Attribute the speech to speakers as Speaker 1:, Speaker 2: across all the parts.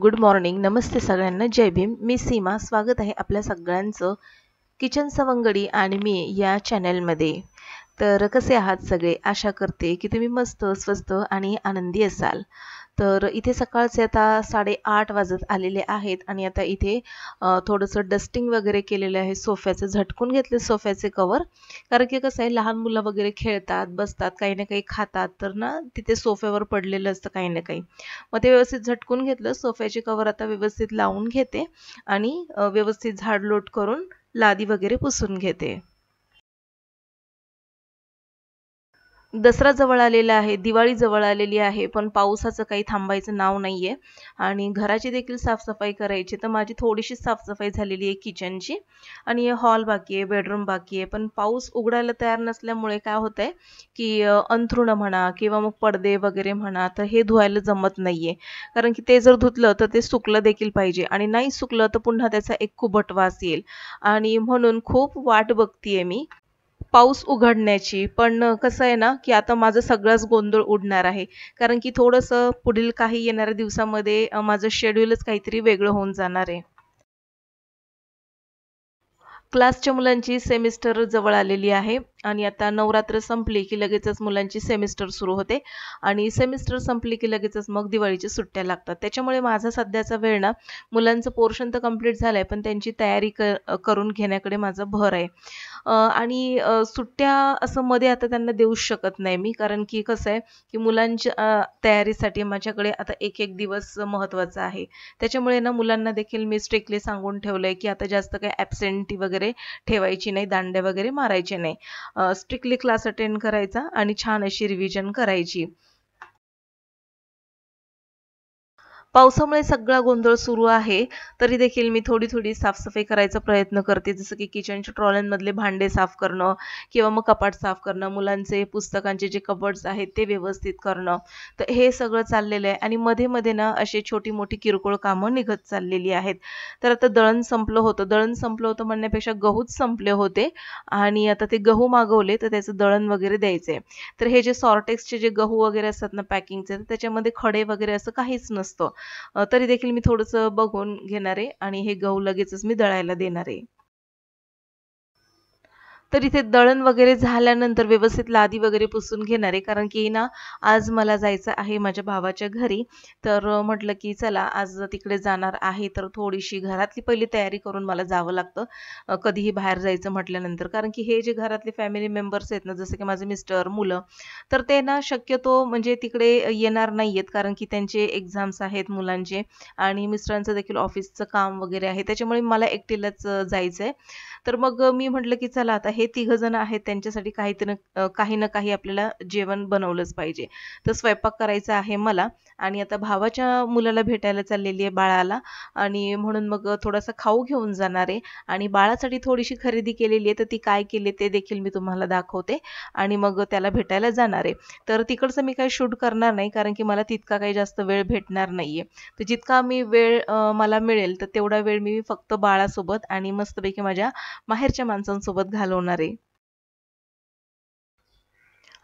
Speaker 1: Good morning. नमस्ते सगळ्यांना. जय भीम. मी सीमा. स्वागत आहे आपल्या सगळ्यांचं किचन सवंगडी आणि मी या चॅनलमध्ये. तर कसे आहात सगळे? आशा करते की तुम्ही मस्त, स्वस्त आणि आनंदी असाल. तर इथे सकाळचे आता 8:30 वाजत आलेले आहेत आणि आता इथे थोडंसं डस्टिंग वगैरे केलेलं आहे. सोफ्याचं झटकून घेतले सोफ्याचे कवर. कारण की कसं आहे, लहान मुलं वगैरे खेळतात, बसतात, काही ना काही खातात, तर ना तिथे सोफ्यावर पडलेलं असतं काही ना काही. मग ते व्यवस्थित झटकून घेतलं. सोफ्याचे कवर आता व्यवस्थित लावून घेते आणि व्यवस्थित झाडलोट करून लादी वगैरे पुसून घेते. दसरा जवळ आलेला आहे, दिवाळी जवळ आलेली आहे, पण पावसाचं काही थांबायचं नाव नाहीये आणि घराची देखील साफसफाई करायची. तर माझी थोडीशी साफसफाई झालेली आहे किचनची आणि हॉल बाकी आहे, बेडरूम बाकी आहे. पण पाऊस उघडायला तयार नसल्यामुळे काय होतंय, की अंथरुणं म्हणा किंवा मग पडदे वगैरे म्हणा, तर हे धुवायला जमत नाहीये. कारण की ते जर धुतलं तर ते सुकलं देखील पाहिजे आणि नाही सुकलं तर पुन्हा त्याचा एक कुबट वास येईल आणि म्हणून खूप वाट बघतीये मी पाऊस उघडण्याची. पण कसं आहे ना, की आता माझा सगळाच गोंधळ उडणार आहे. कारण की थोडंसं पुढील काही येणाऱ्या दिवसामध्ये माझं शेड्यूलच काहीतरी वेगळं होऊन जाणार आहे. क्लासच्या मुलांची सेमिस्टर जवळ आलेली आहे आणि आता नवरात्र संपली की लगेचच मुलांची सेमिस्टर सुरू होते आणि सेमिस्टर संपली की लगेचच मग दिवाळीच्या सुट्ट्या लागतात. त्याच्यामुळे माझा सध्याचा वेळ ना, मुलांचं पोर्शन तर कंप्लीट झालंय, पण त्यांची तयारी करून घेण्याकडे माझा भर आहे. आणि सुट्ट्या असं मध्ये आता त्यांना देऊच शकत नाही मी, कारण की कसं आहे, की मुलांच्या तयारीसाठी माझ्याकडे आता एक एक दिवस महत्त्वाचा आहे. त्याच्यामुळे ना मुलांना देखील मी स्ट्रिक्टली सांगून ठेवलंय, की आता जास्त काही ॲब्सेंटी वगैरे ठेवायची नाही, दांड्या वगैरे मारायचे नाही. स्ट्रिक्टली क्लास अटेंड करायचा आणि छान अशी रिव्हिजन करायची. पावसामुळे सगळा गोंधळ सुरू आहे. तरी देखील मी थोडी-थोडी साफ-सफाई करायचा प्रयत्न करते. जसं की किचनच्या ट्रॉल्यांमधले भांडे साफ करणं किंवा मग कपाट साफ करणं, मुलांचे पुस्तकांचे जे कबर्ड्स आहेत ते व्यवस्थित करणं. तर हे सगळं चाललेलं आहे आणि मध्ये-मध्ये ना अशी छोटी-मोठी किरकोळ कामं निघत चाललेली आहेत. तर आता दळण संपलं होतं. दळण संपलं होतं म्हणण्यापेक्षा गहूच संपले होते आणि आता ते गहू मागवले, तर त्याचं दळण वगैरे द्यायचंय. तर हे जे सॉर्टेक्सचे जे गहू वगैरे असतात ना पॅकिंगचे, तर त्याच्यामध्ये खडे वगैरे असं काहीच नसतं. तरी देखील मी थोडंसं बघून घेणार आहे आणि हे गहू लगेचच मी दळायला देणार आहे. तर इथे दळण वगैरे झाल्यानंतर व्यवस्थित लादी वगैरे पुसून घेणार आहे. कारण की ना, आज मला जायचं आहे माझ्या भावाच्या घरी. तर म्हटलं की चला आज तिकडे जाणार आहे, तर थोडीशी घरातली पहिली तयारी करून मला जावं लागतं. कधीही बाहेर जायचं म्हटल्यानंतर. कारण की हे जे घरातले फॅमिली मेंबर्स आहेत ना, जसं की माझे मिस्टर, मुलं, तर ते ना शक्यतो म्हणजे तिकडे येणार नाहीयेत. कारण की त्यांचे एक्झाम्स आहेत मुलांचे आणि मिस्टरांचं देखील ऑफिसचं काम वगैरे आहे. त्याच्यामुळे मला एकटीलाच जायचंय. तर मग मी म्हटलं की चला आता हे तिघं जण आहेत, त्यांच्यासाठी काही ना काही आपल्याला जेवण बनवलंच पाहिजे. तर स्वयंपाक करायचा आहे मला आणि आता भावाच्या मुलाला भेटायला चाललेली आहे, बाळाला, आणि म्हणून मग थोडासा खाऊ घेऊन जाणार आहे आणि बाळासाठी थोडीशी खरेदी केलेली आहे, तर ती काय केली ते देखील मी तुम्हाला दाखवते आणि मग त्याला भेटायला जाणार आहे. तर तिकडचं मी काही शूट करणार नाही, कारण की मला तितका काही जास्त वेळ भेटणार नाहीये. तर जितका मी वेळ मला मिळेल, तर तेवढा वेळ मी फक्त बाळासोबत आणि मस्तपैकी माझ्या माहेरच्या माणसांसोबत घालवणार आहे.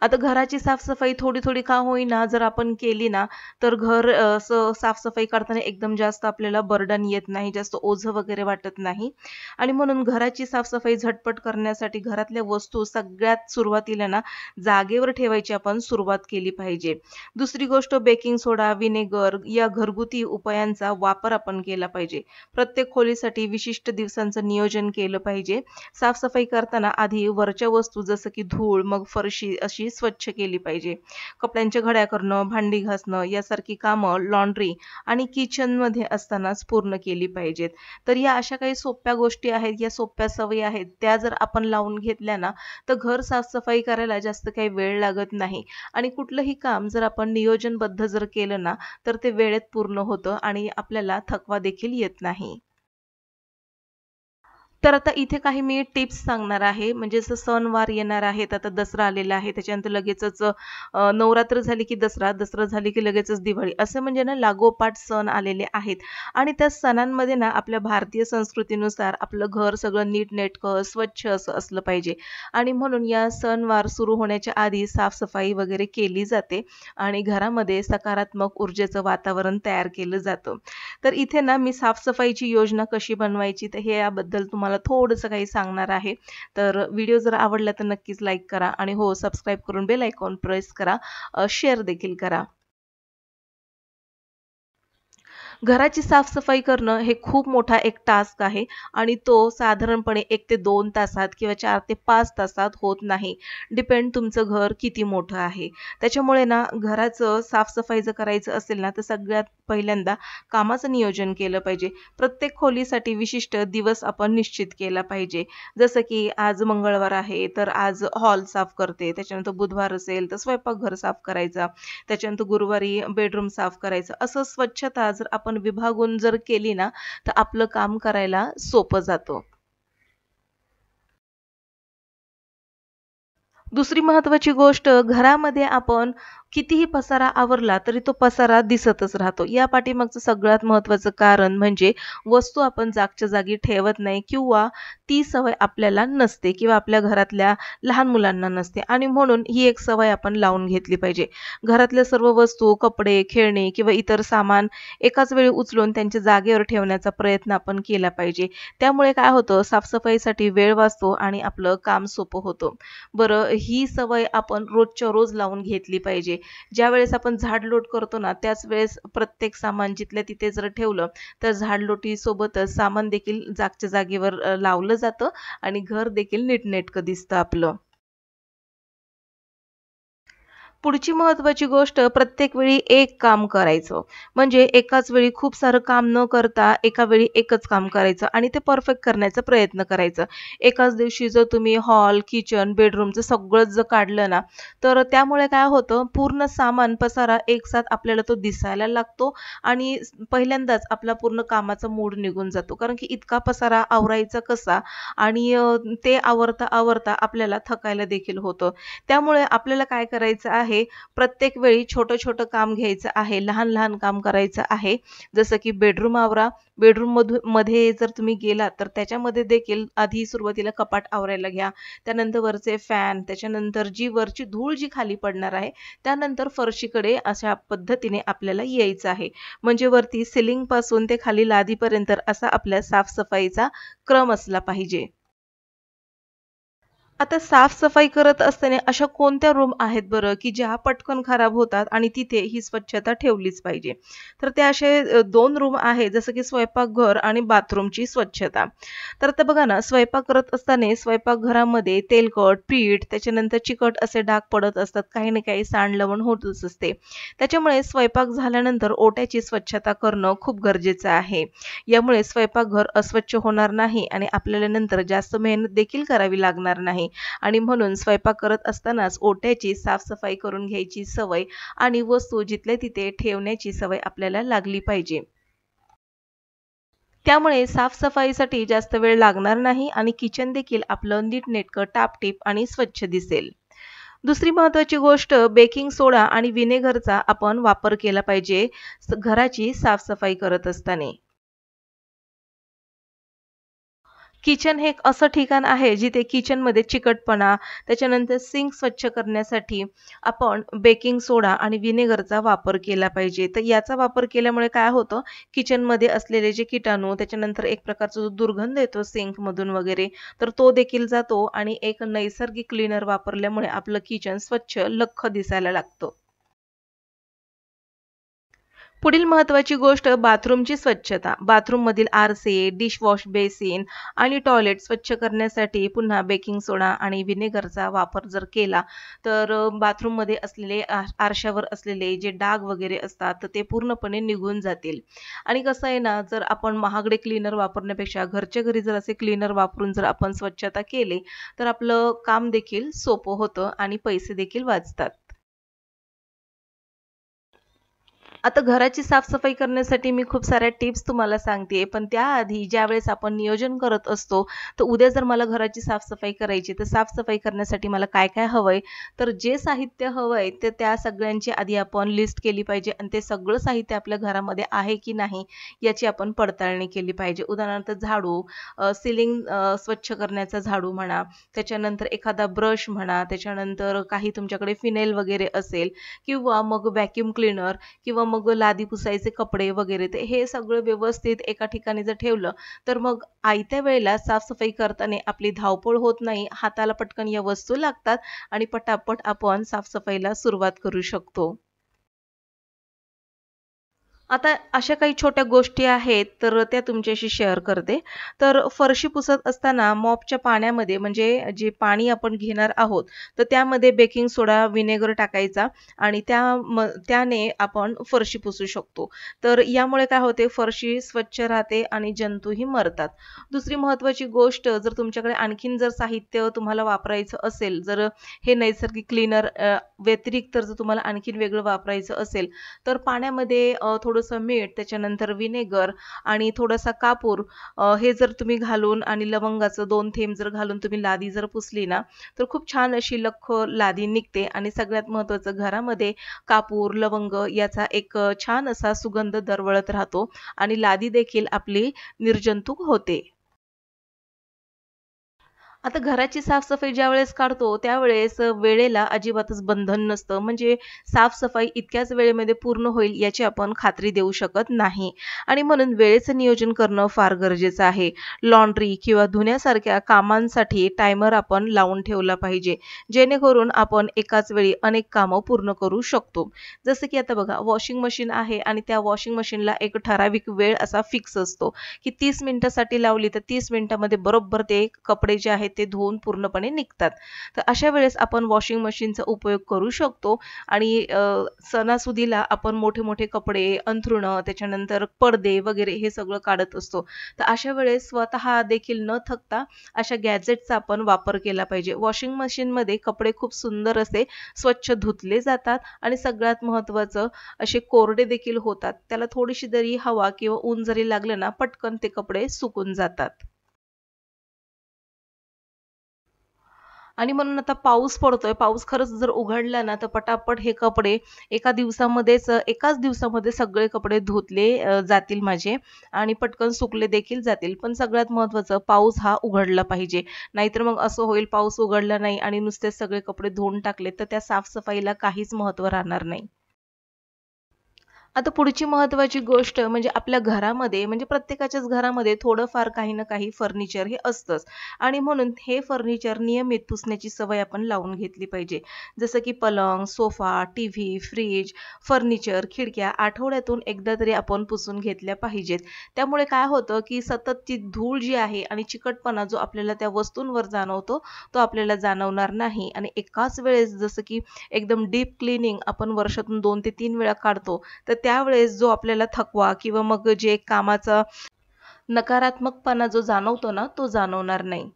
Speaker 1: आता घराची साफसफाई थोडी-थोडी का होईना जर आपण केली ना, तर घर असं साफसफाई करताना एकदम जास्त आपल्याला बर्डन येत नाही, जास्त ओझं वगैरे वाटत नाही आणि म्हणून घराची साफसफाई झटपट करण्यासाठी घरातल्या वस्तू सगळ्यात सुरुवातीला ना, जागेवर ठेवायची आपण सुरुवात केली पाहिजे. दुसरी गोष्ट बेकिंग सोडा, व्हिनेगर या घरगुती उपायांचा वापर आपण केला पाहिजे. प्रत्येक खोलीसाठी विशिष्ट दिवसांचं नियोजन केलं पाहिजे. साफसफाई करताना आधी वरच्या वस्तू जसं की धूळ, मग फरशी अशी स्वच्छ केली पाहिजे. कपड्यांच्या घड्या करणं, भांडी घासणं यासारखी कामं लॉन्ड्री आणि किचनमध्ये असतानाच पूर्ण केली पाहिजेत. तर या अशा काही सोप्या गोष्टी आहेत, या सोप्या सवयी आहेत, त्या जर आपण लावून घेतल्या ना, तर घर साफसफाई करायला जास्त काही वेळ लागत नाही आणि कुठलंही काम जर आपण नियोजनबद्ध जर केलं ना, तर ते वेळेत पूर्ण होतं आणि आपल्याला थकवा देखील येत नाही. तर आता इथे काही मी टिप्स सांगणार आहे. म्हणजे जसं सणवार येणार आहेत, आता दसरा आलेला आहे, त्याच्यानंतर लगेचच नवरात्र झाली की दसरा, दसरा झाली की लगेचच दिवाळी. असं म्हणजे ना लागोपाठ सण आलेले आहेत आणि त्या सणांमध्ये ना आपल्या भारतीय संस्कृतीनुसार आपलं घर सगळं नीटनेटकं, स्वच्छ असं असलं पाहिजे आणि म्हणून या सणवार सुरू होण्याच्या आधी साफ वगैरे केली जाते आणि घरामध्ये सकारात्मक ऊर्जेचं वातावरण तयार केलं जातं. तर इथे ना मी साफ-सफाईची योजना कशी बनवायची तर हे याबद्दल तुम्हाला थोडंसं काही सांगणार आहे. तर व्हिडिओ जर आवडला तर नक्कीच लाईक करा आणि हो सबस्क्राईब करून बेल आयकॉन प्रेस करा. शेअर देखील करा. घराची साफ-सफाई करणं हे खूप मोठा एक टास्क आहे आणि तो साधारणपणे 1 ते 2 तासात किंवा 4 ते 5 तासात होत नाही. डिपेंड तुमचं घर किती मोठं आहे. त्याच्यामुळे ना घराचं साफ-सफाई जर करायचं असेल ना, तर सगळ्यात पहिल्यांदा कामाचं नियोजन केलं पाहिजे. प्रत्येक खोलीसाठी विशिष्ट दिवस आपण निश्चित केला पाहिजे. जसं की आज मंगळवार आहे, तर आज हॉल साफ करते. त्याच्यानंतर बुधवार असेल, तर स्वयंपाकघर साफ करायचा. त्याच्यानंतर गुरुवारी बेडरूम साफ करायचं. असं स्वच्छता जर आपण विभागून जर केली ना, तर आपलं काम करायला सोपं जातं. दुसरी महत्त्वाची गोष्ट घरामध्ये आपण कितीही पसारा आवरला तरी तो पसारा दिसतच राहतो. या पाठीमागचं सगळ्यात महत्त्वाचं कारण म्हणजे वस्तू आपण जागच्या जागी ठेवत नाही किंवा ती सवय आपल्याला नसते किंवा आपल्या घरातल्या लहान मुलांना नसते आणि म्हणून ही एक सवय आपण लावून घेतली पाहिजे. घरातल्या सर्व वस्तू, कपडे, खेळणी किंवा इतर सामान एकाच वेळी उचलून त्यांच्या जागेवर ठेवण्याचा प्रयत्न आपण केला पाहिजे. त्यामुळे काय होतं साफ वेळ वाचतो आणि आपलं काम सोपं होतं. बरं ही सवय आपण रोजच्या रोज लावून घेतली पाहिजे. ज्यावेळेस आपण झाडलोट करतो ना, त्याच वेळेस प्रत्येक सामान जिथल्या तिथे जर ठेवलं, तर झाडलोटीसोबतच सामान देखील जागच्या जागेवर लावलं जातं आणि घर देखील नीटनेटकं दिसतं आपलं. पुढची महत्त्वाची गोष्ट प्रत्येक वेळी एक काम करायचं. म्हणजे एकाच वेळी खूप सारं काम न करता एका वेळी एकच काम करायचं आणि ते परफेक्ट करण्याचा प्रयत्न करायचं. एकाच दिवशी जर तुम्ही हॉल, किचन, बेडरूमचं सगळंच जर काढलं ना, तर त्यामुळे काय होतं पूर्ण सामान पसारा एकसाथ आपल्याला तो दिसायला लागतो आणि पहिल्यांदाच आपला पूर्ण कामाचा मूड निघून जातो. कारण की इतका पसारा आवरायचा कसा आणि ते आवरता आपल्याला थकायला देखील होतं. त्यामुळे आपल्याला काय करायचं आहे, प्रत्येक वेळी छोटं-छोटं काम घ्यायचं आहे, लहान-लहान काम करायचं आहे. जसं की बेडरूम आवरा. मध्ये जर तुम्ही गेलात, तर त्याच्यामध्ये देखील आधी सुरुवातीला कपाट आवरायला घ्या. त्यानंतर वरचे फॅन, त्याच्यानंतर वरची धूळ जी खाली पडणार आहे, त्यानंतर फरशीकडे अशा पद्धतीने आपल्याला यायचं आहे. म्हणजे वरती सीलिंगपासून ते खाली लादीपर्यंत असा आपल्या साफ क्रम असला पाहिजे. आता साफ-सफाई करत असताना अशा कोणत्या रूम आहेत बरं, की ज्या पटकन खराब होतात आणि तिथे ही स्वच्छता ठेवलीच पाहिजे. तर ते असे 2 रूम आहेत जसं की स्वयंपाकघर आणि बाथरूमची स्वच्छता. तर आता बघा ना, स्वयंपाक करत असताना स्वयंपाकघरामध्ये तेलकट, पीठ, त्याच्यानंतर चिकट असे डाग पडत असतात. काही ना काही सांडलवण होतच असते. त्याच्यामुळे स्वयंपाक झाल्यानंतर ओट्याची स्वच्छता करणं खूप गरजेचं आहे. यामुळे स्वयंपाकघर अस्वच्छ होणार नाही आणि आपल्याला नंतर जास्त मेहनत देखील करावी लागणार नाही. आणि म्हणून स्वयंपाक करत असतानाच ओट्याची साफ-सफाई करून घ्यायची सवय आणि वस्तू जिथल्या तिथे ठेवण्याची सवय आपल्याला लागली पाहिजे. त्यामुळे साफ-सफाईसाठी जास्त वेळ लागणार नाही आणि किचन देखील आपलं नीटनेटकं, टापटीप आणि स्वच्छ दिसेल. दुसरी महत्त्वाची गोष्ट बेकिंग सोडा आणि व्हिनेगरचा आपण वापर केला पाहिजे घराची साफ करत असताना. किचन हे एक असं ठिकाण आहे जिथे किचनमध्ये चिकटपणा, त्याच्यानंतर सिंक स्वच्छ करण्यासाठी आपण बेकिंग सोडा आणि व्हिनेगरचा वापर केला पाहिजे. तर याचा वापर केल्यामुळे काय होतं, किचनमध्ये असलेले जे किटाणू, त्याच्यानंतर एक प्रकारचा जो दुर्गंध येतो सिंकमधून वगैरे, तर तो देखील जातो आणि एक नैसर्गिक क्लीनर वापरल्यामुळे आपलं किचन स्वच्छ, लख्ख दिसायला लागतं. पुढील महत्त्वाची गोष्ट बाथरूमची स्वच्छता. बाथरूममधील आरसे, डिशवॉश बेसिन आणि टॉयलेट स्वच्छ करण्यासाठी पुन्हा बेकिंग सोडा आणि व्हिनेगरचा वापर जर केला, तर बाथरूममध्ये असलेले आरशावर असलेले जे डाग वगैरे असतात, तर ते पूर्णपणे निघून जातील. आणि कसं आहे ना, जर आपण महागडे क्लीनर वापरण्यापेक्षा घरच्या घरी जर असे क्लीनर वापरून जर आपण स्वच्छता केली, तर आपलं काम देखील सोपं होतं आणि पैसे देखील वाचतात. आता घराची साफसफाई करण्यासाठी मी खूप साऱ्या टिप्स तुम्हाला सांगते, पण त्याआधी ज्यावेळेस आपण नियोजन करत असतो, तर उद्या जर मला घराची साफसफाई करायची, तर साफसफाई करण्यासाठी मला काय-काय हवंय, तर जे साहित्य हवंय, ते त्या सगळ्यांची आधी आपण लिस्ट केली पाहिजे आणि ते सगळं साहित्य आपल्या घरामध्ये आहे की नाही, याची आपण पडताळणी केली पाहिजे. उदाहरणार्थ झाडू, सीलिंग स्वच्छ करण्याचा झाडू म्हणा, त्याच्यानंतर एखादा ब्रश म्हणा, त्याच्यानंतर काही तुमच्याकडे फिनेल वगैरे असेल किंवा मग व्हॅक्यूम क्लीनर किंवा मग लादी पुसायचे कपडे वगैरे ते हे सगळं व्यवस्थित एका ठिकाणी जर ठेवलं, तर मग आयत्या वेळेला साफसफाई करताना आपली धावपळ होत नाही. हाताला पटकन या वस्तू लागतात आणि पटापट आपण साफसफाईला सुरुवात करू शकतो. आता अशा काही छोट्या गोष्टी आहेत, तर त्या तुमच्याशी शेअर करते. तर फरशी पुसत असताना मॉपच्या पाण्यामध्ये म्हणजे जे पाणी आपण घेणार आहोत, तर त्यामध्ये बेकिंग सोडा, व्हिनेगर टाकायचा आणि त्याने आपण फरशी पुसू शकतो. तर यामुळे काय होते, फरशी स्वच्छ राहते आणि जंतूही मरतात. दुसरी महत्त्वाची गोष्ट, जर तुमच्याकडे आणखीन जर साहित्य तुम्हाला वापरायचं असेल, जर हे नैसर्गिक क्लीनर व्यतिरिक्त जर तुम्हाला आणखीन वेगळं वापरायचं असेल, तर पाण्यामध्ये थोडंसं मीठ, त्याच्यानंतर व्हिनेगर आणि थोडासा कापूर हे जर तुम्ही घालून आणि लवंगाचं 2 थेंब जर घालून तुम्ही लादी जर पुसली ना, तर खूप छान अशी लख्ख लादी निघते आणि सगळ्यात महत्त्वाचं घरामध्ये कापूर, लवंग याचा एक छान असा सुगंध दरवळत राहतो आणि लादी देखील आपली निर्जंतुक होते. आता घराची साफ-सफाई ज्यावेळेस काढतो, त्यावेळेस वेळेला अजिबातच बंधन नसतं. म्हणजे साफ-सफाई इतक्याच वेळेमध्ये पूर्ण होईल याची आपण खात्री देऊ शकत नाही आणि म्हणून वेळेचं नियोजन करणं फार गरजेचं आहे. लॉन्ड्री किंवा धुण्यासारख्या कामांसाठी टायमर आपण लावून ठेवला पाहिजे, जेणेकरून आपण एकाच वेळी अनेक कामं पूर्ण करू शकतो. जसं की आता बघा, वॉशिंग मशीन आहे आणि त्या वॉशिंग मशीनला एक ठराविक वेळ असा फिक्स असतो, की 30 मिनिटासाठी लावली तर 30 मिनिटामध्ये बरोबर ते कपडे जे आहेत ते धुवून पूर्णपणे निघतात. तर अशा वेळेस आपण वॉशिंग मशीनचा उपयोग करू शकतो आणि सणासुदीला आपण मोठे-मोठे कपडे, अंथरुणं, त्याच्यानंतर पडदे वगैरे हे सगळं काढत असतो. तर अशा वेळेस स्वतः देखील न थकता अशा गॅजेटचा आपण वापर केला पाहिजे. वॉशिंग मशीनमध्ये कपडे खूप सुंदर असे स्वच्छ धुतले जातात आणि सगळ्यात महत्त्वाचं असे कोरडे देखील होतात. त्याला थोडीशी जरी हवा किंवा ऊन जरी लागलं ना, पटकन ते कपडे सुकून जातात. आणि म्हणून आता पाऊस पडतोय. पाऊस खरंच जर उघडला ना, तर पटापट हे कपडे एकाच दिवसामध्ये सगळे कपडे धुतले जातील माझे आणि पटकन सुकले देखील जातील. पण सगळ्यात महत्त्वाचं, पाऊस हा उघडला पाहिजे. नाहीतर मग असं होईल, पाऊस उघडला नाही आणि नुसतेच सगळे कपडे धुवून टाकले, तर त्या साफ काहीच महत्त्व राहणार नाही. आता पुढची महत्त्वाची गोष्ट म्हणजे आपल्या घरामध्ये म्हणजे प्रत्येकाच्याच घरामध्ये थोडंफार काही ना काही फर्निचर हे असतंच आणि म्हणून हे फर्निचर नियमित पुसण्याची सवय आपण लावून घेतली पाहिजे. जसं की पलंग, सोफा, टीव्ही, फ्रीज, फर्निचर, खिडक्या आठवड्यातून एकदा तरी आपण पुसून घेतल्या पाहिजेत. त्यामुळे काय होतं, की सततची धूळ जी आहे आणि चिकटपणा जो आपल्याला त्या वस्तूंवर जाणवतो, तो आपल्याला जाणवणार नाही आणि एकाच वेळेस जसं की एकदम डीप क्लीनिंग आपण वर्षातून 2 ते 3 वेळा काढतो, तर त्यावेळेस जो आपल्याला थकवा किंवा मग जे कामाचा नकारात्मकपणा जो जाणवतो ना, तो जाणवणार नाही.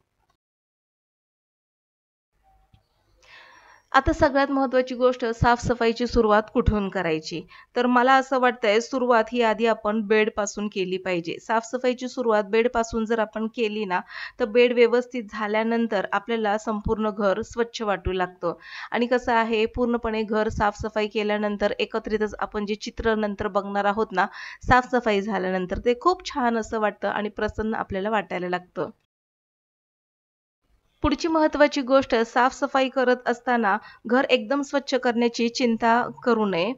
Speaker 1: आता सगळ्यात महत्त्वाची गोष्ट साफ-सफाईची सुरुवात कुठून करायची? तर मला असं वाटतंय सुरुवात ही आधी आपण बेडपासून केली पाहिजे. साफ-सफाईची सुरुवात बेडपासून जर आपण केली ना, तर बेड व्यवस्थित झाल्यानंतर आपल्याला संपूर्ण घर स्वच्छ वाटू लागतं. आणि कसं आहे पूर्णपणे घर साफ केल्यानंतर एकत्रितच आपण जे चित्र नंतर बघणार आहोत ना, साफ झाल्यानंतर ते खूप छान असं वाटतं आणि प्रसन्न आपल्याला वाटायला लागतं. पुढची महत्त्वाची गोष्ट साफ-सफाई करत असताना घर एकदम स्वच्छ करण्याची चिंता करू नये.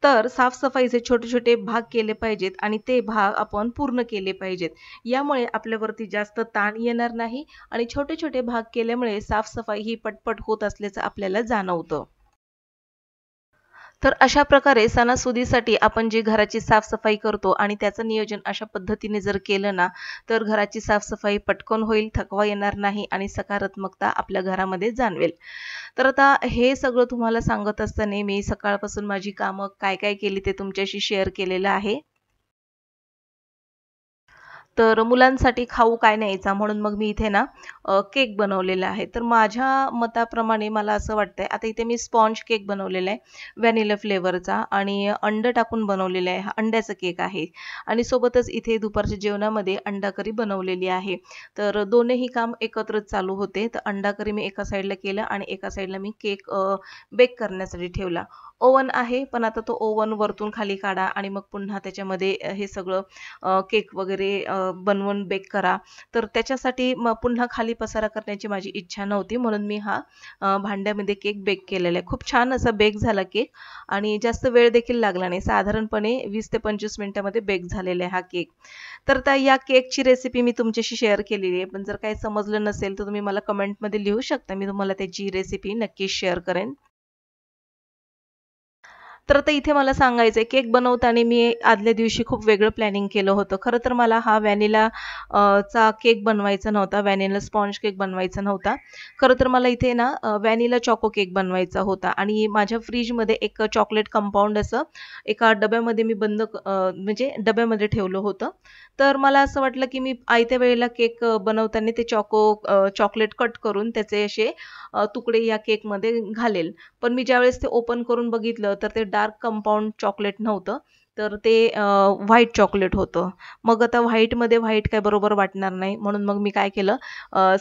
Speaker 1: तर साफ-सफाईचे छोटे-छोटे भाग केले पाहिजेत आणि ते भाग आपण पूर्ण केले पाहिजेत. यामुळे आपल्यावरती जास्त ताण येणार नाही आणि छोटे-छोटे भाग केल्यामुळे साफ ही पटपट होत असल्याचं आपल्याला जाणवतं. तर अशा प्रकारे सणासुदीसाठी आपण जी घराची साफ करतो आणि त्याचं नियोजन अशा पद्धतीने जर केलं ना, तर घराची साफ पटकन होईल, थकवा येणार नाही आणि सकारात्मकता आपल्या घरामध्ये जाणवेल. तर आता हे सगळं तुम्हाला सांगत असताना मी सकाळपासून माझी कामं काय-काय केली ते तुमच्याशी शेअर केलेलं आहे. तर मुलांसाठी खाऊ काय न्यायचा म्हणून मग मी इथे ना केक बनवलेला आहे. तर माझ्या मताप्रमाणे मला असं वाटतंय, आता इथे मी स्पॉन्ज केक बनवलेला आहे व्हॅनिला फ्लेवरचा आणि अंड टाकून बनवलेला आहे. हा अंड्याचा केक आहे आणि सोबतच इथे दुपारच्या जेवणामध्ये अंडा करी बनवलेली आहे. तर दोन्हीही काम एकत्रच चालू होते. तर अंडा करी मी एका साईडला केलं आणि एका साईडला मी केक बेक करण्यासाठी ठेवला. ओव्हन आहे, पण आता तो ओव्हन वरतून खाली काढा आणि मग पुन्हा त्याच्यामध्ये हे सगळं केक वगैरे बनवून बेक करा. तर त्याच्यासाठी मग पुन्हा खाली पसारा करण्याची माझी इच्छा नव्हती म्हणून मी हा भांड्यामध्ये केक बेक केलेला आहे. खूप छान असा बेक झाला केक आणि जास्त वेळ देखील लागला नाही. साधारणपणे 20 ते 25 मिनिटामध्ये बेक झालेला आहे हा केक. तर त्या या केकची रेसिपी मी तुमच्याशी शेअर केलेली आहे. पण जर काही समजलं नसेल तर तुम्ही मला कमेंटमध्ये लिहू शकता. मी तुम्हाला त्याची रेसिपी नक्कीच शेअर करेन. तर आता इथे मला सांगायचंय केक बनवताना मी आदल्या दिवशी खूप वेगळं प्लॅनिंग केलं होतं. खरं तर मला हा व्हॅनिला चा केक बनवायचा नव्हता. व्हॅनिला स्पॉन्ज केक बनवायचा नव्हता. खरं तर मला इथे ना व्हॅनिला चॉको केक बनवायचा होता आणि माझ्या फ्रिजमध्ये एक चॉकलेट कंपाउंड असं एका डब्यामध्ये मी म्हणजे डब्यामध्ये ठेवलं होतं. तर मला असं वाटलं की मी आयत्या वेळेला केक बनवताना ते चॉकलेट कट करून त्याचे असे तुकडे या केकमध्ये घालेल. पण मी ज्यावेळेस ते ओपन करून बघितलं तर ते डार्क कंपाउंड चॉकलेट नव्हतं. तर ते व्हाईट चॉकलेट होतं. मग आता व्हाईटमध्ये व्हाईट काय बरोबर वाटणार नाही. म्हणून मग मी काय केलं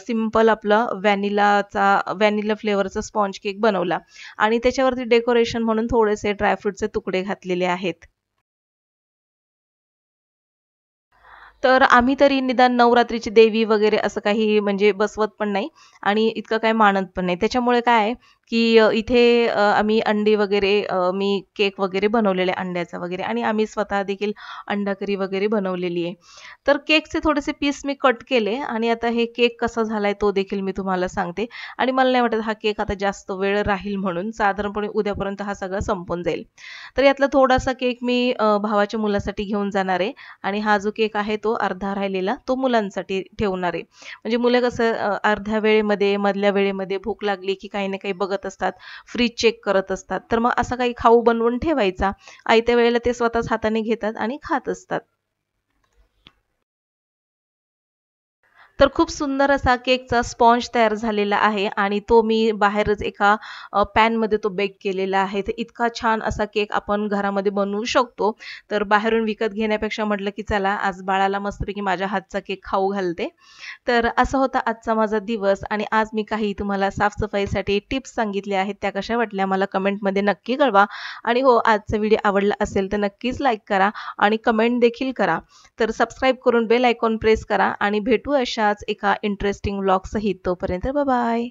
Speaker 1: सिंपल आपलं व्हॅनिला फ्लेवरचा स्पॉन्ज केक बनवला आणि त्याच्यावरती डेकोरेशन म्हणून थोडेसे ड्रायफ्रूटचे तुकडे घातलेले आहेत. तर आम्ही तरी निदान नवरात्रीची देवी वगैरे असं काही म्हणजे बसवत पण नाही आणि इतकं काही मानत पण नाही. त्याच्यामुळे काय आहे, की इथे आम्ही अंडी वगैरे मी केक वगैरे बनवलेले अंड्याचा वगैरे आणि आम्ही स्वतः देखील अंडा करी वगैरे बनवलेली आहे. तर केकचे थोडेसे पीस मी कट केले आणि आता हे केक कसा झालाय तो देखील मी तुम्हाला सांगते आणि मला नाही वाटत हा केक आता जास्त वेळ राहील म्हणून साधारणपणे उद्यापर्यंत हा सगळा संपून जाईल. तर यातला थोडासा केक मी भावाच्या मुलासाठी घेऊन जाणार आहे आणि हा जो केक आहे तो अर्धा राहिलेला तो मुलांसाठी ठेवणार आहे. म्हणजे मुलं कसं अर्ध्या वेळेमध्ये, मधल्या वेळेमध्ये भूक लागली की काही ना काही बघत असतात, फ्रीज चेक करत असतात. तर मग असा काही खाऊ बनवून ठेवायचा. आयत्या वेळेला ते स्वतःच हाताने घेतात आणि खात असतात. तर खूप सुंदर असा केकचा स्पॉन्ज तयार झालेला आहे आणि तो मी बाहेरच एका पॅनमध्ये तो बेक केलेला आहे. तर इतका छान असा केक आपण घरामध्ये बनवू शकतो. तर बाहेरून विकत घेण्यापेक्षा म्हटलं की चला आज बाळाला मस्तपैकी माझ्या हातचा केक खाऊ घालते. तर असा होता आजचा माझा दिवस आणि आज मी काही तुम्हाला साफसफाईसाठी टिप्स सांगितल्या आहेत. त्या कशा वाटल्या मला कमेंटमध्ये नक्की कळवा आणि हो आजचा व्हिडिओ आवडला असेल तर नक्कीच लाईक करा आणि कमेंट देखील करा. तर सबस्क्राईब करून बेल आयकॉन प्रेस करा आणि भेटू अशाच एका इंटरेस्टिंग व्लॉग सहित. तोपर्यंत बाय.